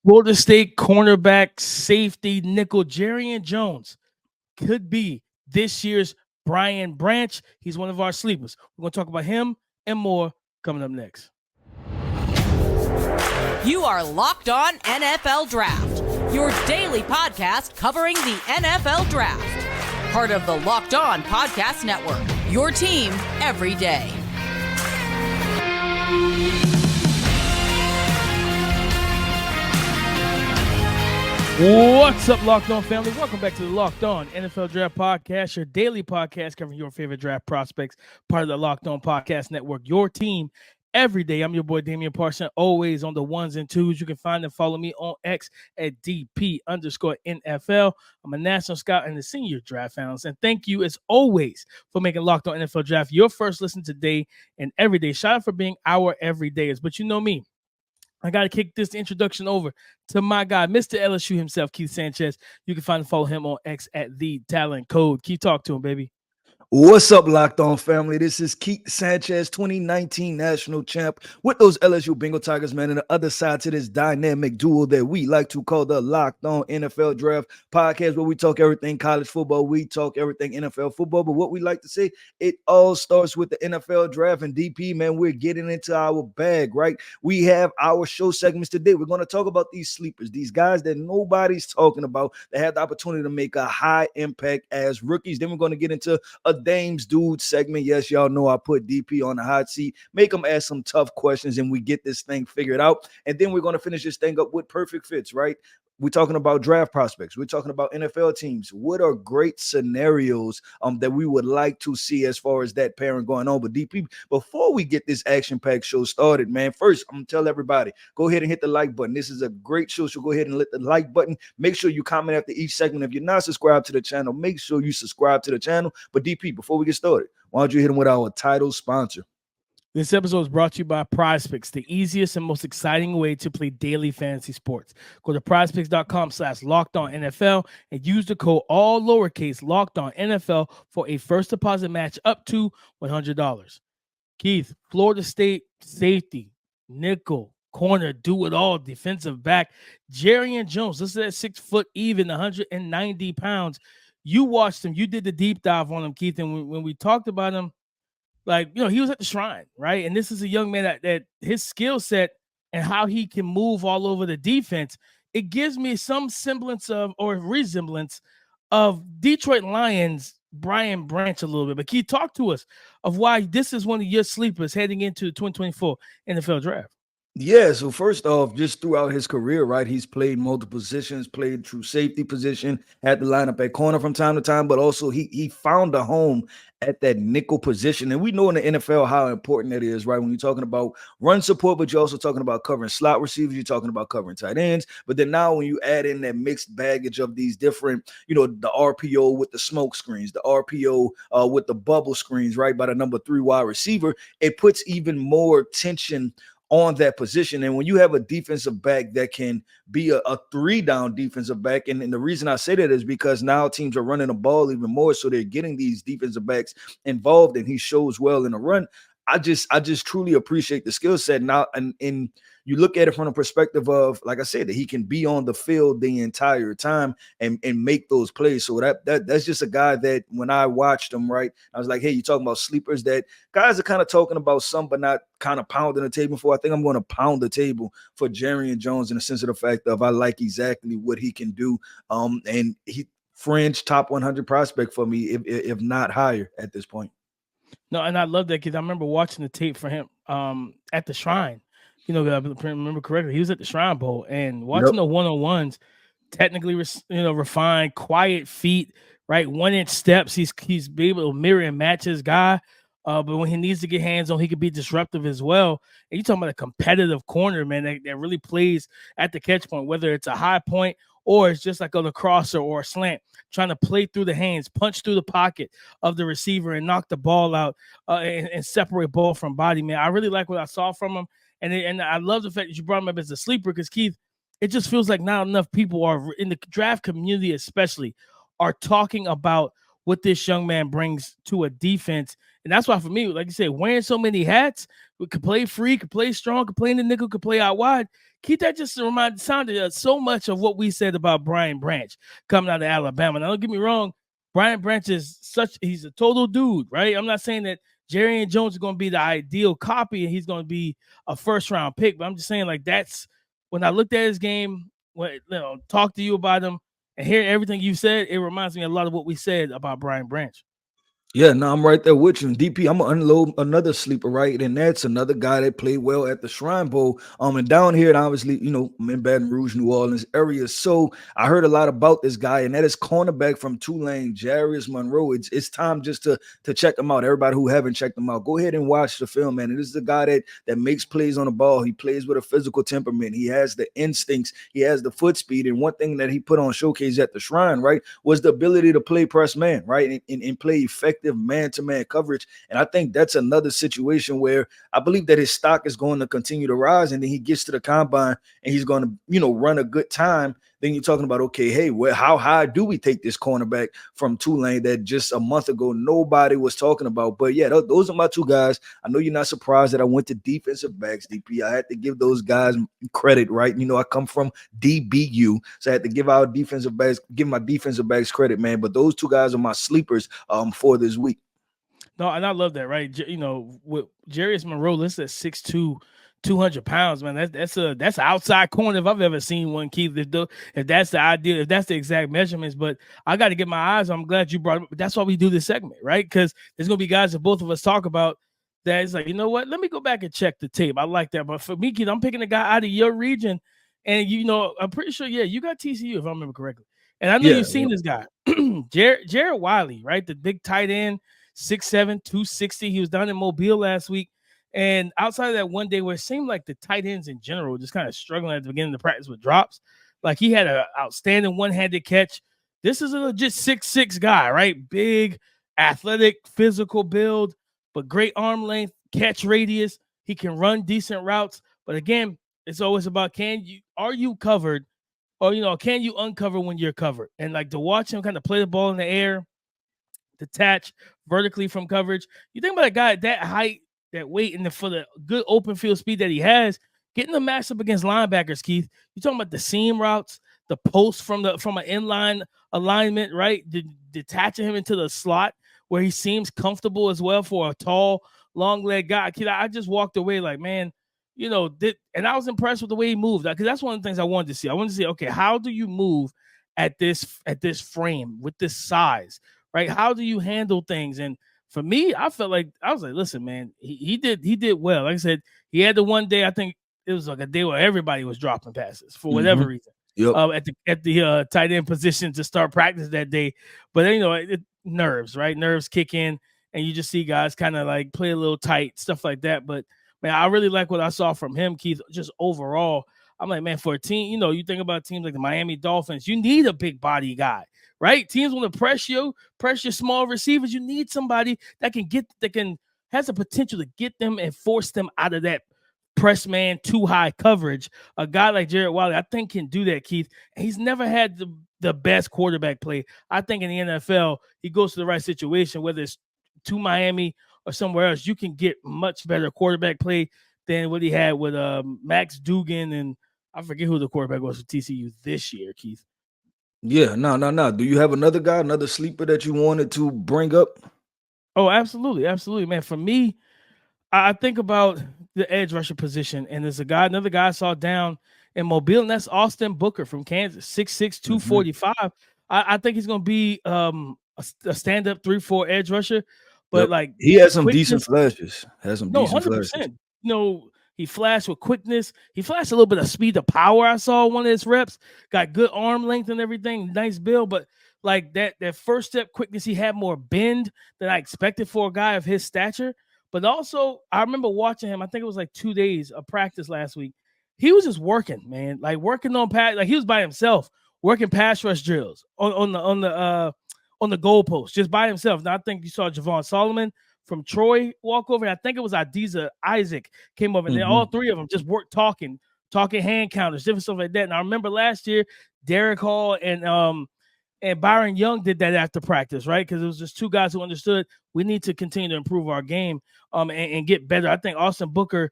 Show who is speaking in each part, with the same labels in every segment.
Speaker 1: Florida State cornerback, safety, nickel Jarrian Jones could be this year's Brian Branch. He's one of our sleepers. We're going to talk about him and more coming up next.
Speaker 2: You are Locked On NFL Draft, your daily podcast covering the NFL Draft. Part of the Locked On Podcast Network, your team every day.
Speaker 1: What's up, Locked On family? Welcome back to the Locked On NFL Draft Podcast, your daily podcast covering your favorite draft prospects, part of the Locked On Podcast Network, your team every day. I'm your boy, Damian Parson, always on the ones and twos. You can find and follow me on X at DP_NFL. I'm a national scout and a senior draft analyst. And thank you, as always, for making Locked On NFL Draft your first listen today and every day. Shout out for being our everydayers. But you know me, I got to kick this introduction over to my guy, Mr. LSU himself, Keith Sanchez. You can find and follow him on X at The Talent Code. Keith, talk to him, baby.
Speaker 3: What's up, Locked On family? This is Keith Sanchez, 2019 national champ with those LSU Bengal Tigers, man. And the other side to this dynamic duo that we like to call the Locked On NFL Draft Podcast, where we talk everything college football, we talk everything NFL football. But what we like to say, it all starts with the NFL Draft. And DP, man, we're getting into our bag, right? We have our show segments today. We're going to talk about these sleepers, these guys that nobody's talking about that had the opportunity to make a high impact as rookies. Then we're going to get into a Dame's Dude segment. Yes, y'all know I put DP on the hot seat, make him ask some tough questions, and we get this thing figured out. And then we're going to finish this thing up with perfect fits, right? We're talking about draft prospects. We're talking about NFL teams. What are great scenarios that we would like to see as far as that pairing going on? But DP, before we get this action-packed show started, man, first, I'm going to tell everybody, go ahead and hit the like button. This is a great show, so go ahead and hit the like button. Make sure you comment after each segment. If you're not subscribed to the channel, make sure you subscribe to the channel. But DP, before we get started, why don't you hit them with our title sponsor?
Speaker 1: This episode is brought to you by PrizePicks, the easiest and most exciting way to play daily fantasy sports. Go to prizepicks.com/LockedOnNFL and use the code all lowercase LockedOnNFL for a first deposit match up to $100. Keith, Florida State safety, nickel, corner, do it all, defensive back, Jarrian Jones. This is at 6 foot even, 190 pounds. You watched him. You did the deep dive on him, Keith. And when we talked about him, like, you know, he was at the Shrine, right? And this is a young man that his skill set and how he can move all over the defense, it gives me some semblance of, or resemblance of Detroit Lions Brian Branch a little bit. But can you talk to us of why this is one of your sleepers heading into the 2024 NFL Draft?
Speaker 3: Yeah, so first off, just throughout his career, right, he's played multiple positions, played true safety position, had to line up at corner from time to time, but also he found a home at that nickel position. And we know in the NFL how important that is, right? When you're talking about run support, but you're also talking about covering slot receivers, you're talking about covering tight ends. But then now when you add in that mixed baggage of these different, you know, the RPO with the smoke screens, the RPO with the bubble screens, right, by the number 3 wide receiver, it puts even more tension on that position. And when you have a defensive back that can be a 3-down defensive back, and the reason I say that is because now teams are running the ball even more, so they're getting these defensive backs involved, and he shows well in the run. I just truly appreciate the skill set now, and you look at it from the perspective of, like I said, that he can be on the field the entire time and make those plays. So that's just a guy that when I watched him, right, I was like, hey, you're talking about sleepers that guys are kind of talking about some, but not kind of pounding the table for. I think I'm going to pound the table for Jarrian Jones in the sense of the fact of I like exactly what he can do. And he fringe top 100 prospect for me, if not higher at this point.
Speaker 1: No, and I love that because I remember watching the tape for him at the Shrine. You know, I remember correctly, he was at the Shrine Bowl and watching the one-on-ones, technically, refined, quiet feet, right? 1-inch steps. He's able to mirror and match his guy. But when he needs to get hands on, he can be disruptive as well. And you're talking about a competitive corner, man, that really plays at the catch point, whether it's a high point or it's just like on a crosser or a slant, trying to play through the hands, punch through the pocket of the receiver and knock the ball out and separate ball from body, man. I really like what I saw from him. And I love the fact that you brought him up as a sleeper because, Keith, it just feels like not enough people are in the draft community, especially, are talking about what this young man brings to a defense And that's why for me, like you said, wearing so many hats, we could play free, could play strong, could play in the nickel, could play out wide. Keith, that just sounded so much of what we said about Brian Branch coming out of Alabama. Now, don't get me wrong, Brian Branch is he's a total dude, right? I'm not saying that Jarrian Jones is going to be the ideal copy and he's going to be a first-round pick, but I'm just saying, like, that's when I looked at his game, talk to you about him and hear everything you said, it reminds me a lot of what we said about Brian Branch.
Speaker 3: Yeah, no, I'm right there with you. And DP, I'm gonna unload another sleeper, right? And that's another guy that played well at the Shrine Bowl. And down here, and obviously, I'm in Baton Rouge, New Orleans area. So I heard a lot about this guy, and that is cornerback from Tulane, Jarius Monroe. It's time just to check him out. Everybody who haven't checked him out, go ahead and watch the film, man. And this is a guy that makes plays on the ball. He plays with a physical temperament. He has the instincts. He has the foot speed. And one thing that he put on showcase at the Shrine, right, was the ability to play press man, right, and play effective man-to-man coverage. And I think that's another situation where I believe that his stock is going to continue to rise, and then he gets to the combine and he's going to run a good time. Then you're talking about, okay, hey, how high do we take this cornerback from Tulane that just a month ago nobody was talking about? But yeah, those are my two guys. I know you're not surprised that I went to defensive backs, DP. I had to give those guys credit, right? I come from DBU, so I had to give my defensive backs credit, man. But those two guys are my sleepers for this week.
Speaker 1: No, and I love that, right? With Jarius Monroe listed at 6'2", 200 pounds, man. That's an outside corner if I've ever seen one, Keith. If that's the idea, if that's the exact measurements. But I got to get my eyes on. I'm glad you brought it up. That's why we do this segment, right? Because there's gonna be guys that both of us talk about that. It's like, you know what? Let me go back and check the tape. I like that. But for me, Keith, I'm picking a guy out of your region, and I'm pretty sure, you got TCU if I remember correctly. And I know you've seen this guy, Jared Wiley, right? The big tight end, 6'7", 260. He was down in Mobile last week. And outside of that one day where it seemed like the tight ends in general just kind of struggling at the beginning of the practice with drops, like he had an outstanding one-handed catch. This is a legit 6'6" guy, right? Big, athletic, physical build, but great arm length, catch radius. He can run decent routes. But again, it's always about are you covered, or can you uncover when you're covered? And like to watch him kind of play the ball in the air, detach vertically from coverage. You think about a guy at that height, that weight, and for the good open field speed that he has, getting the match up against linebackers, Keith. You're talking about the seam routes, the post from an inline alignment, right? Detaching him into the slot where he seems comfortable as well for a tall, long leg guy. Keith, I just walked away like, man, and I was impressed with the way he moved, because that's one of the things I wanted to see. I wanted to see, okay, how do you move at this frame with this size, right? How do you handle things? And for me, I was like, listen, man, he did well. Like I said, he had the one day, I think it was like a day where everybody was dropping passes for whatever reason.
Speaker 3: Yep.
Speaker 1: At the tight end position to start practice that day. But then, nerves, right? Nerves kick in, and you just see guys kind of like play a little tight, stuff like that. But man, I really like what I saw from him, Keith, just overall. I'm like, man, for a team, you think about teams like the Miami Dolphins, you need a big body guy, right? Teams want to press your small receivers. You need somebody that has the potential to get them and force them out of that press man too high coverage. A guy like Jared Wiley, I think, can do that, Keith. And he's never had the best quarterback play. I think in the NFL, he goes to the right situation, whether it's to Miami or somewhere else, you can get much better quarterback play than what he had with Max Duggan, and I forget who the quarterback was for TCU this year, Keith.
Speaker 3: Yeah, no. Do you have another guy, another sleeper that you wanted to bring up?
Speaker 1: Oh, absolutely, man. For me, I think about the edge rusher position, and there's another guy I saw down in Mobile, and that's Austin Booker from Kansas, 6'6", 245. I think he's going to be a stand-up 3-4 edge rusher, but like
Speaker 3: he has some decent flashes.
Speaker 1: 100%. He flashed with quickness. He flashed a little bit of speed to power. I saw one of his reps. Got good arm length and everything. Nice build, but like that first step quickness, he had more bend than I expected for a guy of his stature. But also, I remember watching him. I think it was like 2 days of practice last week. He was just working, man. Like working on pass. Like he was by himself, working pass rush drills on the goalpost, just by himself. Now I think you saw Javon Solomon from Troy walk over. I think it was Adiza Isaac came over, and then all three of them just worked talking hand counters, different stuff like that. And I remember last year, Derek Hall and And Byron Young did that after practice, right? Because it was just two guys who understood we need to continue to improve our game and get better. I think Austin Booker,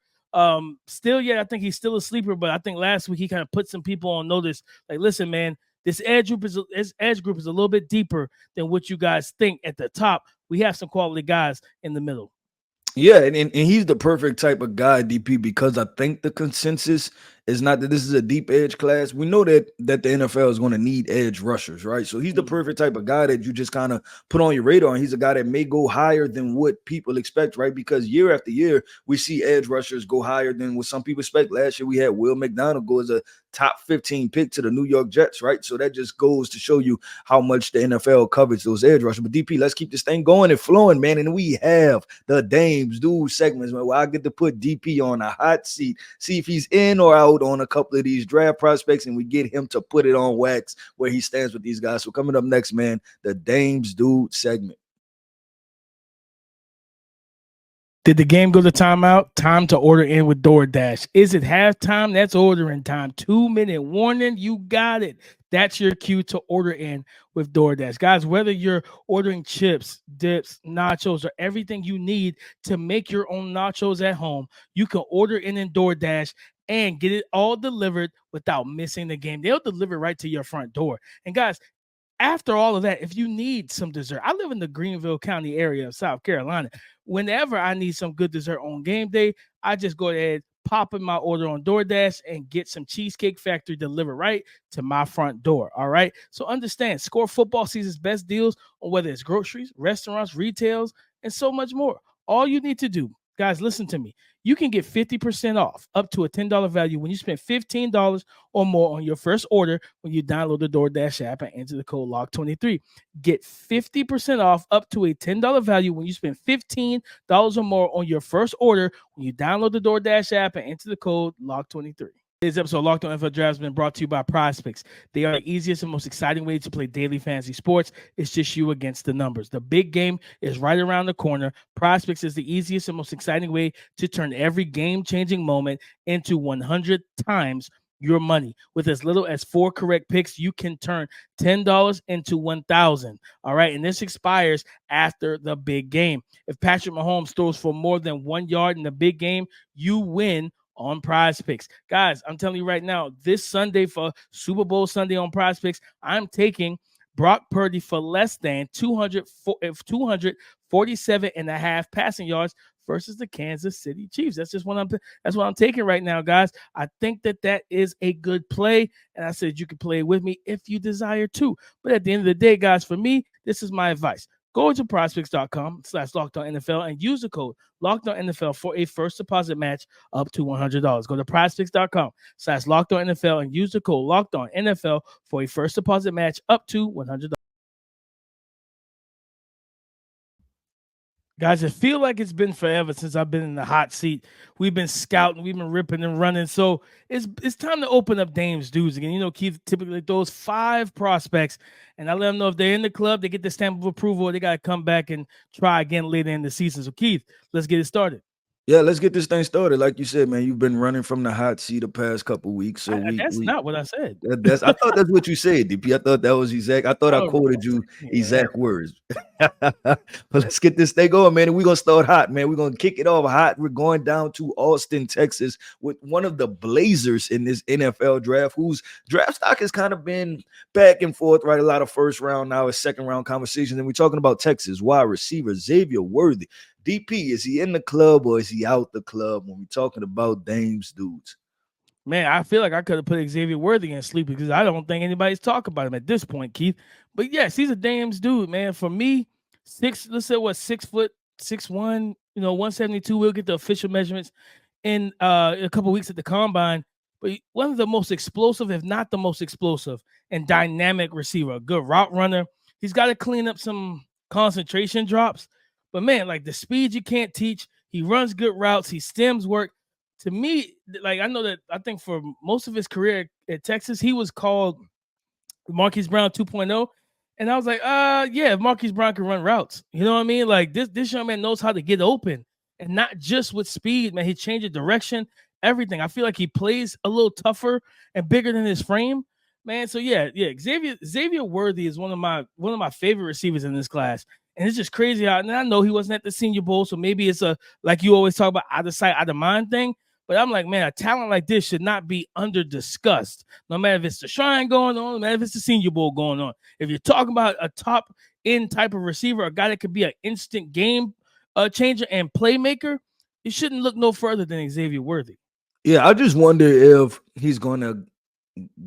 Speaker 1: still, I think he's still a sleeper, but I think last week he kind of put some people on notice. Like, listen, man, this edge group is a little bit deeper than what you guys think at the top. We have some quality guys in the middle.
Speaker 3: Yeah, and he's the perfect type of guy, DP, because I think the consensus is not that this is a deep edge class. We know that the NFL is going to need edge rushers, right? So he's the perfect type of guy that you just kind of put on your radar. And he's a guy that may go higher than what people expect, right? Because year after year, we see edge rushers go higher than what some people expect. Last year, we had Will McDonald go as a top 15 pick to the New York Jets, right? So that just goes to show you how much the NFL covers those edge rushers. But DP, let's keep this thing going and flowing, man. And we have the Dames Dude segments, man, where I get to put DP on a hot seat, see if he's in or out on a couple of these draft prospects, and we get him to put it on wax where he stands with these guys. So coming up next, man, the Dames Dude segment.
Speaker 1: Did the game go to timeout? Time to order in with DoorDash. Is it halftime? That's ordering time. 2-minute warning. You got it. That's your cue to order in with DoorDash. Guys, whether you're ordering chips, dips, nachos, or everything you need to make your own nachos at home, you can order in DoorDash and get it all delivered without missing the game. They'll deliver right to your front door. And guys, after all of that, if you need some dessert, I live in the Greenville County area of South Carolina. Whenever I need some good dessert on game day, I just go ahead, pop in my order on DoorDash and get some Cheesecake Factory delivered right to my front door. All right. So understand, score football season's best deals on whether it's groceries, restaurants, retails, and so much more. All you need to do, guys, listen to me. You can get 50% off up to a $10 value when you spend $15 or more on your first order when you download the DoorDash app and enter the code LOCK23. Get 50% off up to a $10 value when you spend $15 or more on your first order when you download the DoorDash app and enter the code LOCK23. Today's episode of Locked On NFL Draft has been brought to you by PrizePicks. They are the easiest and most exciting way to play daily fantasy sports. It's just you against the numbers. The big game is right around the corner. PrizePicks is the easiest and most exciting way to turn every game-changing moment into 100 times your money. With as little as 4 correct picks, you can turn $10 into $1,000. All right, and this expires after the big game. If Patrick Mahomes throws for more than 1 yard in the big game, you win on PrizePicks. Guys, I'm telling you right now, this Sunday for Super Bowl Sunday on PrizePicks, I'm taking Brock Purdy for less than 247 and a half passing yards versus the Kansas City Chiefs. That's what I'm taking right now, guys. I think that is a good play, and I said you can play with me if you desire to. But at the end of the day, guys, for me, this is my advice. Go to prizepicks.com/LockedOnNFL and use the code LockedOnNFL for a first deposit match up to $100. Go to prizepicks.com/LockedOnNFL and use the code LockedOnNFL for a first deposit match up to $100. Guys, I feel like it's been forever since I've been in the hot seat. We've been scouting, we've been ripping and running. So it's time to open up Dames Dudes again. You know, Keith typically throws 5 prospects, and I let them know if they're in the club, they get the stamp of approval, they got to come back and try again later in the season. So, Keith, let's get it started.
Speaker 3: Yeah, let's get this thing started. Like you said, man, you've been running from the hot seat the past couple of weeks. So
Speaker 1: that's not what I said.
Speaker 3: I thought that's what you said, DP. I thought that was exact. I thought I quoted you exact words. But let's get this thing going, man. And we're gonna start hot, man. We're gonna kick it off hot. We're going down to Austin, Texas, with one of the blazers in this NFL draft, whose draft stock has kind of been back and forth, right? A lot of first round, now a second round conversations. And we're talking about Texas wide receiver Xavier Worthy. DP, is he in the club or is he out the club when we're talking about Dames Dudes?
Speaker 1: Man, I feel like I could have put Xavier Worthy in sleep because I don't think anybody's talking about him at this point, Keith. But yes, he's a Dames dude, man. For me, 6 foot, 6'1", 172. We'll get the official measurements in a couple weeks at the combine. But one of the most explosive, if not the most explosive and dynamic receiver, a good route runner. He's got to clean up some concentration drops. But, man, like the speed you can't teach. He runs good routes. He stems work. To me, like I think for most of his career at Texas, he was called Marquise Brown 2.0. And I was like, yeah, Marquise Brown can run routes. You know what I mean? Like this young man knows how to get open and not just with speed, man. He changed the direction, everything. I feel like he plays a little tougher and bigger than his frame. Man, so yeah. Xavier Worthy is one of my favorite receivers in this class. And it's just crazy how, and I know he wasn't at the Senior Bowl, so maybe it's a, like you always talk about, out of sight, out of mind thing. But I'm like, man, a talent like this should not be under discussed. No matter if it's the Shrine going on, no matter if it's the Senior Bowl going on. If you're talking about a top end type of receiver, a guy that could be an instant game changer and playmaker, you shouldn't look no further than Xavier Worthy.
Speaker 3: Yeah, I just wonder if he's going to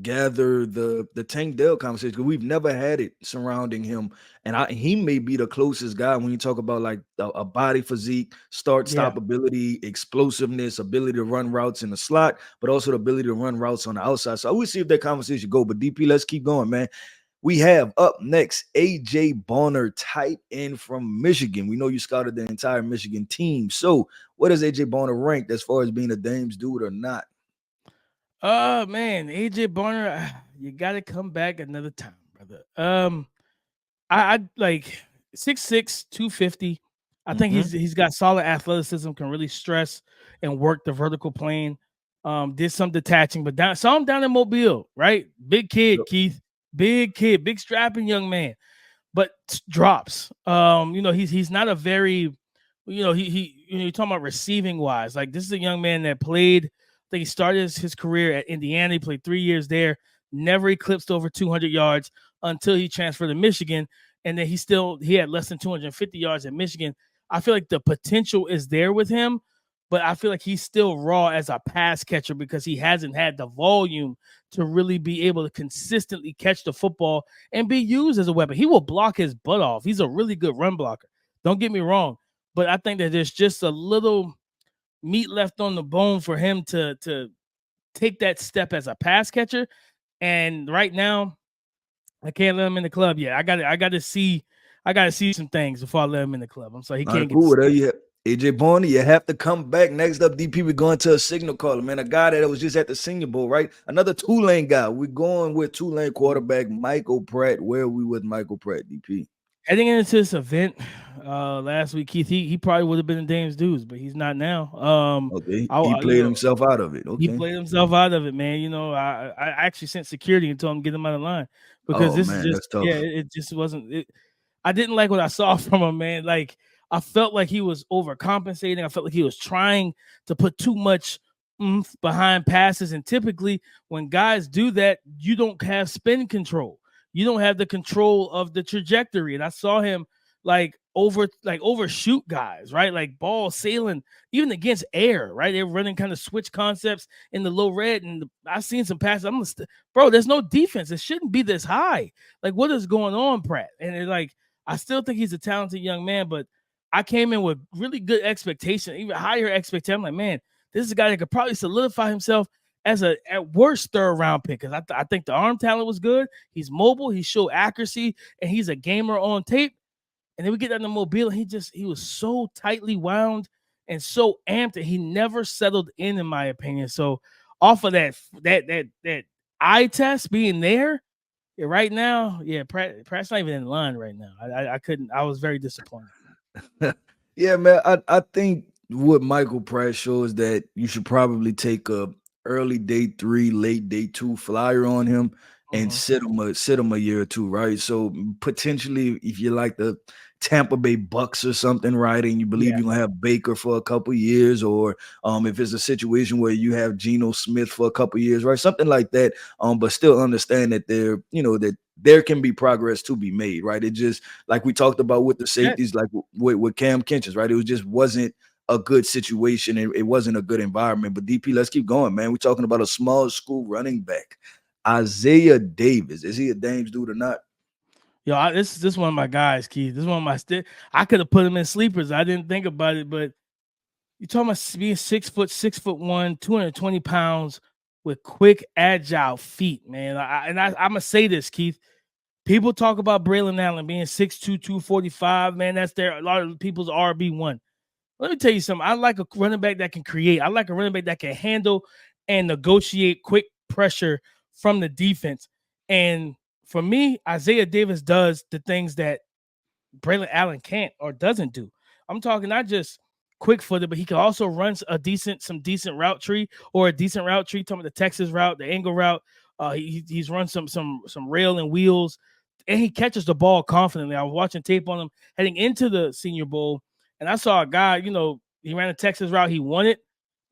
Speaker 3: gather the Tank Dell conversation, because we've never had it surrounding him, and he may be the closest guy when you talk about like a body physique, stop ability, explosiveness, ability to run routes in the slot, but also the ability to run routes on the outside. So I will see if that conversation go. But DP, let's keep going, man. We have up next AJ Bonner, tight end from Michigan. We know you scouted the entire Michigan team. So what is AJ Bonner ranked as far as being a Dames dude or not?
Speaker 1: Man, AJ Bonner, you got to come back another time, brother. I like 6'6", 250. I think he's got solid athleticism, can really stress and work the vertical plane. Did some detaching, but saw him down in Mobile, right? Big kid, Keith. Big kid, big strapping young man, but drops. He's not a very, you're talking about receiving wise. Like, this is a young man that played. I think he started his career at Indiana. He played 3 years there, never eclipsed over 200 yards until he transferred to Michigan. And then he had less than 250 yards at Michigan. I feel like the potential is there with him, but I feel like he's still raw as a pass catcher because he hasn't had the volume to really be able to consistently catch the football and be used as a weapon. He will block his butt off. He's a really good run blocker. Don't get me wrong, but I think that there's just a little meat left on the bone for him to take that step as a pass catcher. And right now, I can't let him in the club yet. I got to see some things before I let him in the club. I'm sorry, he can't get
Speaker 3: cool. There you have AJ Bonner. You have to come back. Next up, DP, we're going to a signal caller, man. A guy that was just at the Senior Bowl, right? Another Tulane guy. We're going with Tulane quarterback Michael Pratt. Where are we with Michael Pratt, DP?
Speaker 1: Heading into this event last week, Keith, he probably would have been in Dame's dudes, but he's not now.
Speaker 3: Okay, he played himself out of it. Okay,
Speaker 1: he played himself out of it, man. I actually sent security and told him to get him out of line because is just it just wasn't it. I didn't like what I saw from him, man. Like, I felt like he was overcompensating. I felt like he was trying to put too much oomph behind passes, and typically when guys do that, you don't have spin control. You don't have the control of the trajectory. And I saw him overshoot guys, right? Like ball sailing, even against air, right? They're running kind of switch concepts in the low red. And I've seen some passes. Bro, there's no defense. It shouldn't be this high. Like, what is going on, Pratt? And I still think he's a talented young man, but I came in with really good expectation, even higher expectation. I'm like, man, this is a guy that could probably solidify himself as at worst third round pick, because I think the arm talent was good. He's mobile, he showed accuracy, and he's a gamer on tape. And then we get down to Mobile, and he was so tightly wound and so amped that he never settled in my opinion. So off of that eye test being there, right now, Pratt's not even in line right now. I was very disappointed.
Speaker 3: Yeah, man. I think what Michael Pratt shows that you should probably take a early day 3, late day 2 flyer on him and sit him a year or two, right? So potentially, if you like the Tampa Bay Bucks or something, right, and you believe you're gonna have Baker for a couple years, or if it's a situation where you have Geno Smith for a couple years, right, something like that. But still understand that that there can be progress to be made, right? It just, like we talked about with the safeties, like with Cam Kinchins, right? It just wasn't a good situation. It wasn't a good environment. But DP, let's keep going, man. We're talking about a small school running back, Isaiah Davis. Is he a Dames dude or not?
Speaker 1: Yo, this is one of my guys, Keith. This is one of my I could have put him in sleepers. I didn't think about it, but you're talking about being 6'1", 220 pounds with quick, agile feet, man. I'm gonna say this, Keith. People talk about Braylon Allen being 6'2", 245. Man, that's a lot of people's RB1. Let me tell you something. I like a running back that can create. I like a running back that can handle and negotiate quick pressure from the defense. And for me, Isaiah Davis does the things that Braylon Allen can't or doesn't do. I'm talking not just quick-footed, but he can also run some decent route tree, or a decent route tree, talking about the Texas route, the angle route. He's run some rail and wheels, and he catches the ball confidently. I was watching tape on him heading into the Senior Bowl, and I saw a guy, he ran a Texas route. He won it.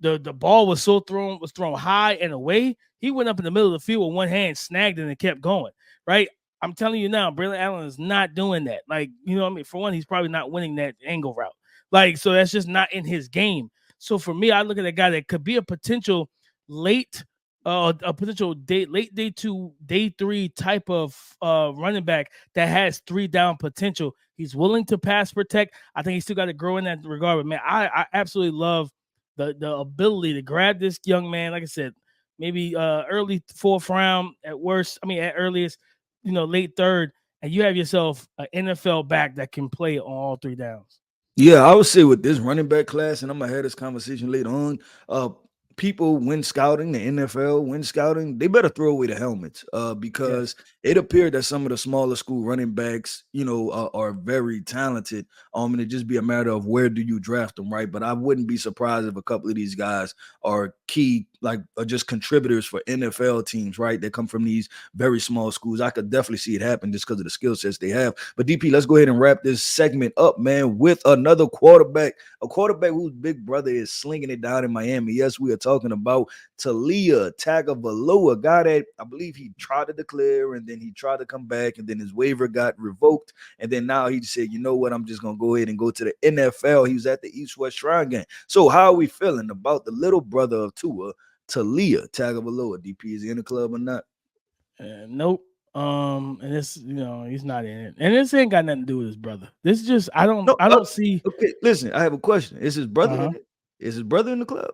Speaker 1: The ball was thrown high and away. He went up in the middle of the field with one hand, snagged it, and kept going. Right. I'm telling you now, Braylon Allen is not doing that. Like, for one, he's probably not winning that angle route. Like, so that's just not in his game. So for me, I look at a guy that could be a potential late day 2, day 3 type of running back that has 3 down potential. He's willing to pass protect. I think he's still got to grow in that regard. But man, I absolutely love the ability to grab this young man. Like I said, maybe early 4th round at worst. I mean, at earliest, late 3rd, and you have yourself an NFL back that can play on all 3 downs.
Speaker 3: Yeah, I would say with this running back class, and I'm gonna have this conversation later on. People when scouting, the NFL when scouting, they better throw away the helmets because it appeared that some of the smaller school running backs, are very talented. And it just be a matter of where do you draft them, right? But I wouldn't be surprised if a couple of these guys are key, are just contributors for NFL teams, right? They come from these very small schools. I could definitely see it happen just because of the skill sets they have. But DP, let's go ahead and wrap this segment up, man, with another quarterback, a quarterback whose big brother is slinging it down in Miami. Yes, we are talking about Taulia Tagovailoa, a guy that I believe he tried to declare and then he tried to come back and then his waiver got revoked. And then now he said, you know what, I'm just going to go ahead and go to the NFL. He was at the East-West Shrine game. So how are we feeling about the little brother of Tua, Taulia Tagovailoa? DP, is he in the club or not?
Speaker 1: Nope. And this, he's not in it. And this ain't got nothing to do with his brother. This is just, I don't see.
Speaker 3: Okay, listen, I have a question. Is his brother in it? Is his brother in the club?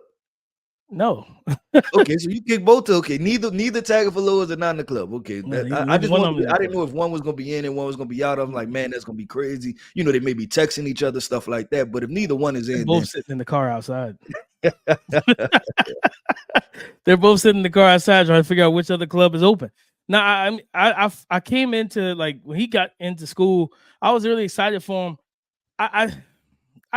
Speaker 1: No.
Speaker 3: Okay, so you kick both. Okay, neither Tagovailoas are not in the club. Okay, I didn't know if one was gonna be in and one was gonna be out. I'm like, man, that's gonna be crazy. They may be texting each other, stuff like that. But if neither one is in,
Speaker 1: both sitting in the car outside. They're both sitting in the car outside trying to figure out which other club is open. Now, I came into, like, when he got into school, I was really excited for him. I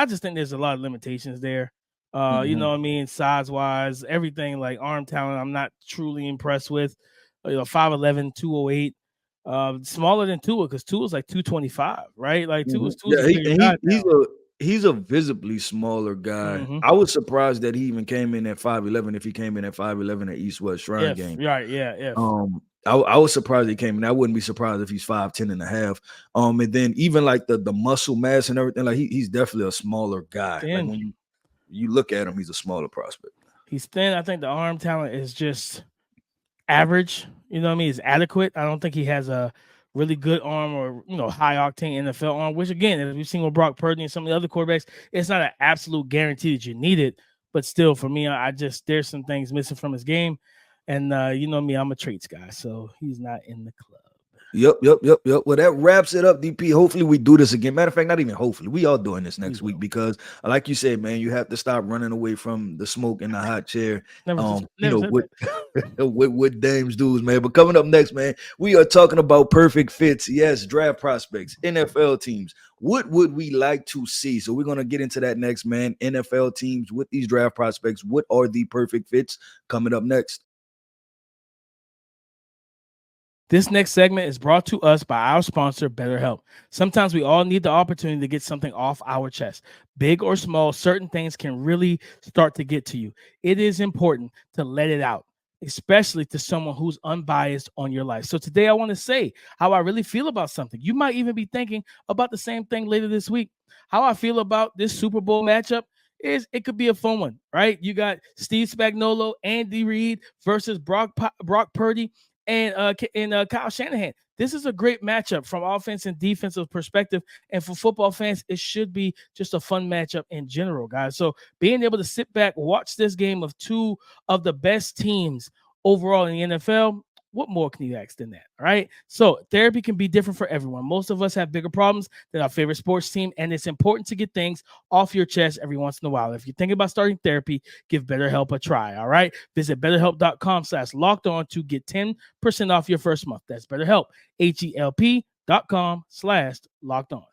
Speaker 1: just think there's a lot of limitations there. You know what I mean? Size-wise, everything, like arm talent, I'm not truly impressed with. 5'11", 208. Smaller than Tua, because Tua's like 225, right? Like Tua's
Speaker 3: he's a visibly smaller guy. I was surprised that he even came in at 5'11", if he came in at 5'11" at East-West Shrine game.
Speaker 1: Right, yeah.
Speaker 3: I was surprised he came in. I wouldn't be surprised if he's 5'10" and a half. And then even like the muscle mass and everything, like he's definitely a smaller guy. Like when you look at him, he's a smaller prospect.
Speaker 1: He's thin. I think the arm talent is just average. You know what I mean? It's adequate. I don't think he has a really good arm or, high octane NFL arm, which again, as we've seen with Brock Purdy and some of the other quarterbacks, it's not an absolute guarantee that you need it. But still, for me, there's some things missing from his game. And you know me, I'm a traits guy, so he's not in the club.
Speaker 3: Yep. Well, that wraps it up, DP. Hopefully we do this again. Matter of fact, not even hopefully. We are doing this next week because, like you said, man, you have to stop running away from the smoke in the hot chair. What dames do, man. But coming up next, man, we are talking about perfect fits. Yes, draft prospects, NFL teams. What would we like to see? So we're going to get into that next, man. NFL teams with these draft prospects. What are the perfect fits? Coming up next.
Speaker 1: This next segment is brought to us by our sponsor, BetterHelp. Sometimes we all need the opportunity to get something off our chest. Big or small, certain things can really start to get to you. It is important to let it out, especially to someone who's unbiased on your life. So today I want to say how I really feel about something. You might even be thinking about the same thing later this week. How I feel about this Super Bowl matchup is it could be a fun one, right? You got Steve Spagnuolo, Andy Reid versus Brock Purdy and Kyle Shanahan. This is a great matchup from offense and defensive perspective. And for football fans, it should be just a fun matchup in general, guys. So being able to sit back, watch this game of two of the best teams overall in the NFL, what more can you ask than that? All right. So therapy can be different for everyone. Most of us have bigger problems than our favorite sports team, and it's important to get things off your chest every once in a while. If you're thinking about starting therapy, give BetterHelp a try. All right. Visit BetterHelp.com/lockedon to get 10% off your first month. That's BetterHelp, HELP.com/lockedon.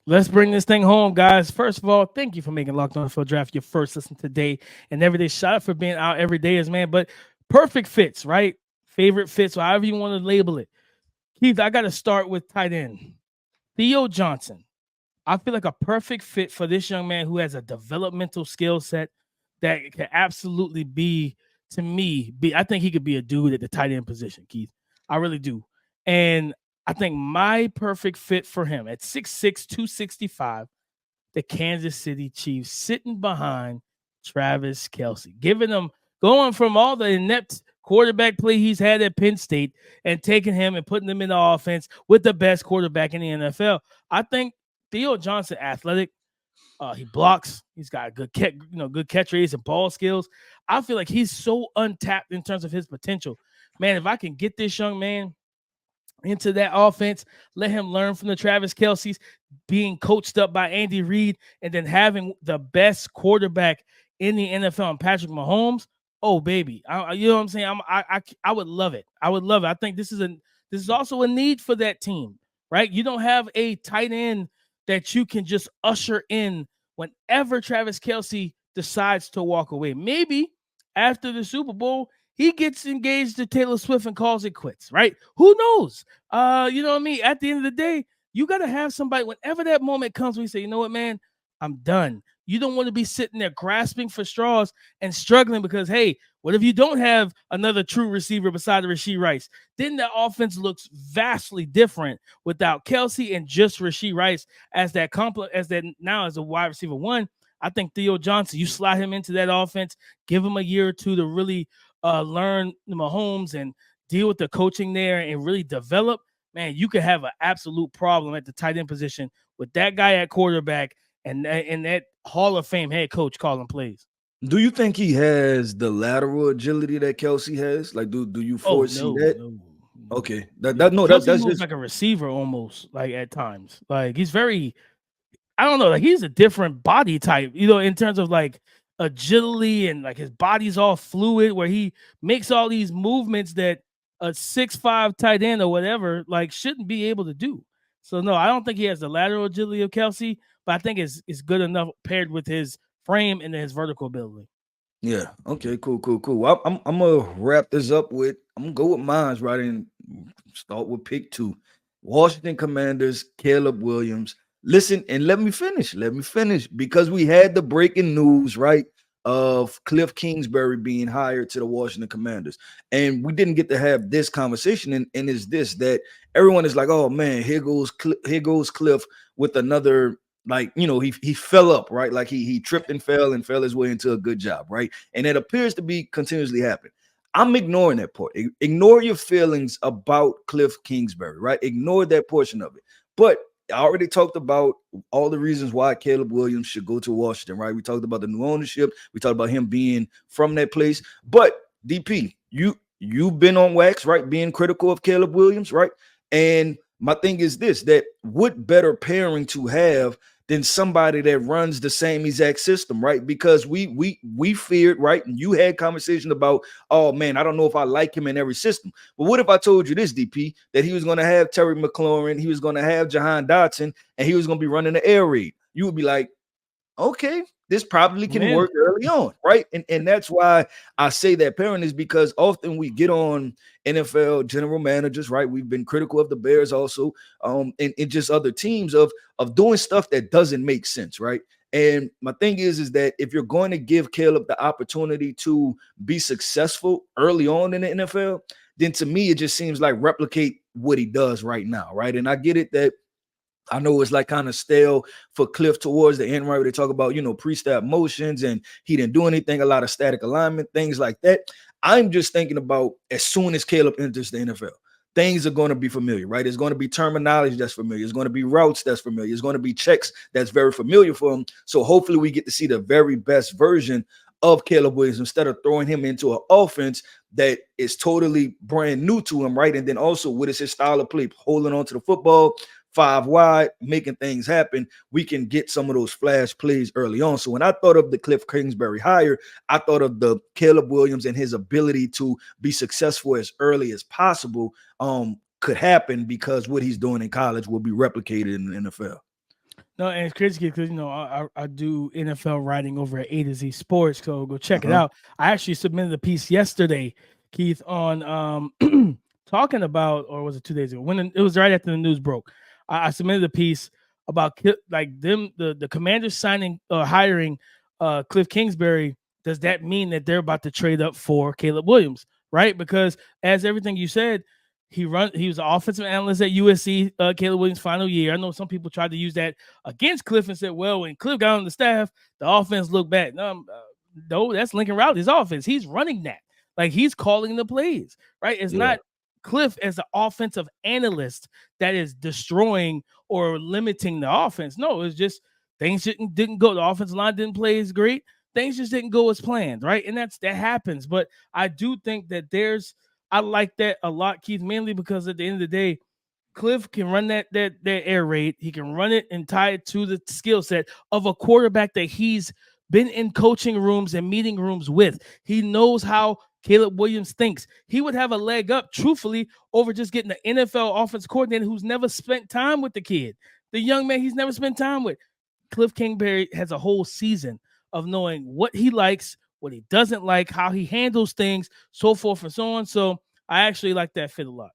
Speaker 1: Let's bring this thing home, guys. First of all, thank you for making Locked On NFL Draft your first listen today and every day. Shout out for being out every day, as man. But perfect fits, right? Favorite fits, or however you want to label it. Keith, I got to start with tight end Theo Johnson. I feel like a perfect fit for this young man who has a developmental skill set that can absolutely be, to me, I think he could be a dude at the tight end position, Keith. I really do. And I think my perfect fit for him at 6'6", 265, the Kansas City Chiefs, sitting behind Travis Kelce, giving him, going from all the inept quarterback play he's had at Penn State and taking him and putting him in the offense with the best quarterback in the NFL. I think Theo Johnson, athletic, he blocks. He's got good catch rates and ball skills. I feel like he's so untapped in terms of his potential. Man, if I can get this young man into that offense, let him learn from the Travis Kelce's, being coached up by Andy Reid, and then having the best quarterback in the NFL, and Patrick Mahomes. Oh, baby, you know what I'm saying? I would love it. I would love it. I think this is also a need for that team, right? You don't have a tight end that you can just usher in whenever Travis Kelce decides to walk away. Maybe after the Super Bowl, he gets engaged to Taylor Swift and calls it quits, right? Who knows? You know what I mean? At the end of the day, you got to have somebody, whenever that moment comes, where you say, you know what, man, I'm done. You don't want to be sitting there grasping for straws and struggling because, hey, what if you don't have another true receiver beside Rashee Rice? Then the offense looks vastly different without Kelce and just Rashee Rice as that now as a wide receiver one. I think Theo Johnson, you slide him into that offense, give him a year or two to really learn Mahomes and deal with the coaching there and really develop. Man, you could have an absolute problem at the tight end position with that guy at quarterback and that Hall of Fame head coach calling plays.
Speaker 3: Do you think he has the lateral agility that Kelce has? Like, do you foresee that?
Speaker 1: No.
Speaker 3: Okay,
Speaker 1: Kelce
Speaker 3: that's
Speaker 1: moves
Speaker 3: just
Speaker 1: like a receiver almost, like at times. Like he's very, I don't know, like he's a different body type, in terms of like agility, and like his body's all fluid where he makes all these movements that a 6'5" tight end or whatever like shouldn't be able to do. So no, I don't think he has the lateral agility of Kelce, but I think it's good enough paired with his frame and his vertical ability.
Speaker 3: Yeah. Okay. Cool. Well, I'm gonna wrap this up with I'm gonna go with mine right and start with pick 2. Washington Commanders, Caleb Williams. Listen and let me finish. Because we had the breaking news, right, of Cliff Kingsbury being hired to the Washington Commanders. And we didn't get to have this conversation. And is this that everyone is like, oh man, here goes Cliff with another, like, he fell up, right? Like he tripped and fell his way into a good job, right? And it appears to be continuously happening. I'm ignoring that part. Ignore your feelings about Cliff Kingsbury, right? Ignore that portion of it. But I already talked about all the reasons why Caleb Williams should go to Washington, right? We talked about the new ownership. We talked about him being from that place. But DP, you've been on wax, right? Being critical of Caleb Williams, right? And my thing is this, that what better pairing to have than somebody that runs the same exact system, right? Because we feared, right? And you had conversation about, oh man, I don't know if I like him in every system. But what if I told you this, DP, that he was going to have Terry McLaurin, he was going to have Jahan Dotson, and he was going to be running the air raid? You would be like, okay, this probably can work early on, right? And that's why I say that pairing is because often we get on NFL general managers, right? We've been critical of the Bears also, and just other teams of doing stuff that doesn't make sense, right? And my thing is that if you're going to give Caleb the opportunity to be successful early on in the NFL, then to me, it just seems like replicate what he does right now, right? And I get it that I know it's like kind of stale for Cliff towards the end, right? Where they talk about, pre-snap motions and he didn't do anything, a lot of static alignment, things like that. I'm just thinking about as soon as Caleb enters the NFL, things are going to be familiar, right? It's going to be terminology that's familiar. It's going to be routes that's familiar. It's going to be checks that's very familiar for him. So hopefully we get to see the very best version of Caleb Williams instead of throwing him into an offense that is totally brand new to him, right? And then also, what is his style of play? Holding on to the football, 5 wide, making things happen. We can get some of those flash plays early on. So when I thought of the Cliff Kingsbury hire, I thought of the Caleb Williams and his ability to be successful as early as possible could happen because what he's doing in college will be replicated in the NFL.
Speaker 1: No, and it's crazy because I do NFL writing over at A to Z Sports, so go check it
Speaker 3: Uh-huh.
Speaker 1: out. I actually submitted a piece yesterday, Keith, on talking about, or was it 2 days ago? When it was right after the news broke. I submitted a piece about like the Commanders signing hiring Cliff Kingsbury. Does that mean that they're about to trade up for Caleb Williams? Right, because as everything you said, he was an offensive analyst at USC, Caleb Williams' final year. I know some people tried to use that against Cliff and said, well, when Cliff got on the staff, the offense looked bad. No, that's Lincoln Riley's offense. He's running that. Like, he's calling the plays, right? It's not Cliff as an offensive analyst that is destroying or limiting the offense. No, it's just things didn't go. The offensive line didn't play as great. Things just didn't go as planned, right? And that happens. But I do think that I like that a lot, Keith, mainly because at the end of the day, Cliff can run that air raid. He can run it and tie it to the skill set of a quarterback that he's been in coaching rooms and meeting rooms with. He knows how Caleb Williams thinks. He would have a leg up, truthfully, over just getting an NFL offense coordinator who's never spent time with the kid. The young man he's never spent time with. Cliff Kingsbury has a whole season of knowing what he likes, what he doesn't like, how he handles things, so forth and so on. So I actually like that fit a lot.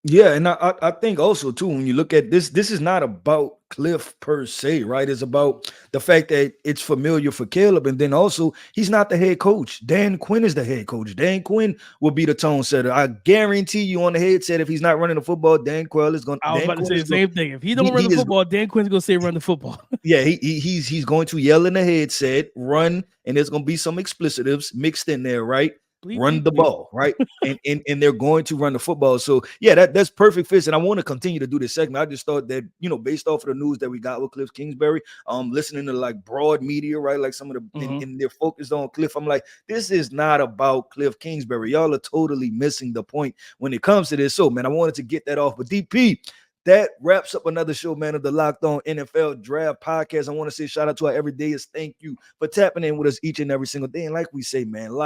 Speaker 3: Yeah, and I think also too, when you look at this is not about Cliff per se, right? It's about the fact that it's familiar for Caleb, and then also he's not the head coach. Dan Quinn is the head coach. Dan Quinn will be the tone setter. I guarantee you on the headset, if he's not running the football, Dan Quinn is going.
Speaker 1: I was about to say the same thing. If he don't run the football, Dan Quinn's going to say run the football.
Speaker 3: Yeah, he's going to yell in the headset, run, and there's going to be some explicitives mixed in there, right? Run the ball, right? and they're going to run the football. So yeah, that's perfect fits. And I want to continue to do this segment. I just thought that, based off of the news that we got with Cliff Kingsbury, listening to like broad media, right? Like some of the and they're focused on Cliff. I'm like, this is not about Cliff Kingsbury. Y'all are totally missing the point when it comes to this. So man, I wanted to get that off. But DP, that wraps up another show, man, of the Locked On NFL Draft Podcast. I want to say shout out to our everydayers. Thank you for tapping in with us each and every single day. And like we say, man,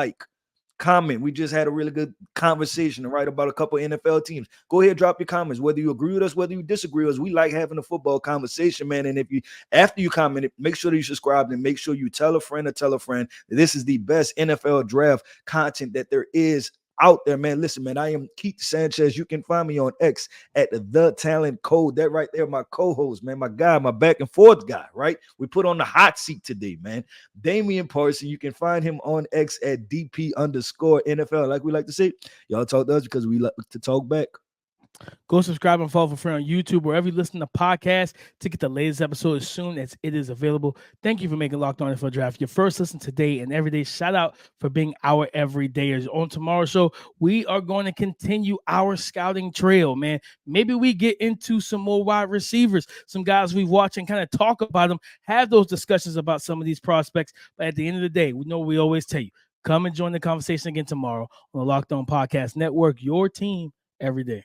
Speaker 3: comment. We just had a really good conversation, right, about a couple of NFL teams. Go ahead, drop your comments, whether you agree with us, whether you disagree with us. We like having a football conversation, man. And if you, after you comment, make sure that you subscribe and make sure you tell a friend that this is the best NFL draft content that there is out there, man. Listen, man, I am Keith Sanchez. You can find me on X at The Talent Code. That right there, my co-host, man, my guy, my back and forth guy, right? We put on the hot seat today, man. Damian Parson. You can find him on X at DP_NFL. Like we like to say, y'all talk to us because we like to talk back.
Speaker 1: Go subscribe and follow for free on YouTube, wherever you listen to podcasts, to get the latest episode as soon as it is available. Thank you for making Locked On NFL Draft your first listen today and every day. Shout out for being our everydayers. On tomorrow's show, we are going to continue our scouting trail, man. Maybe we get into some more wide receivers, some guys we've watched, and kind of talk about them, have those discussions about some of these prospects. But at the end of the day, we know we always tell you, come and join the conversation again tomorrow on the Locked On Podcast Network, your team every day.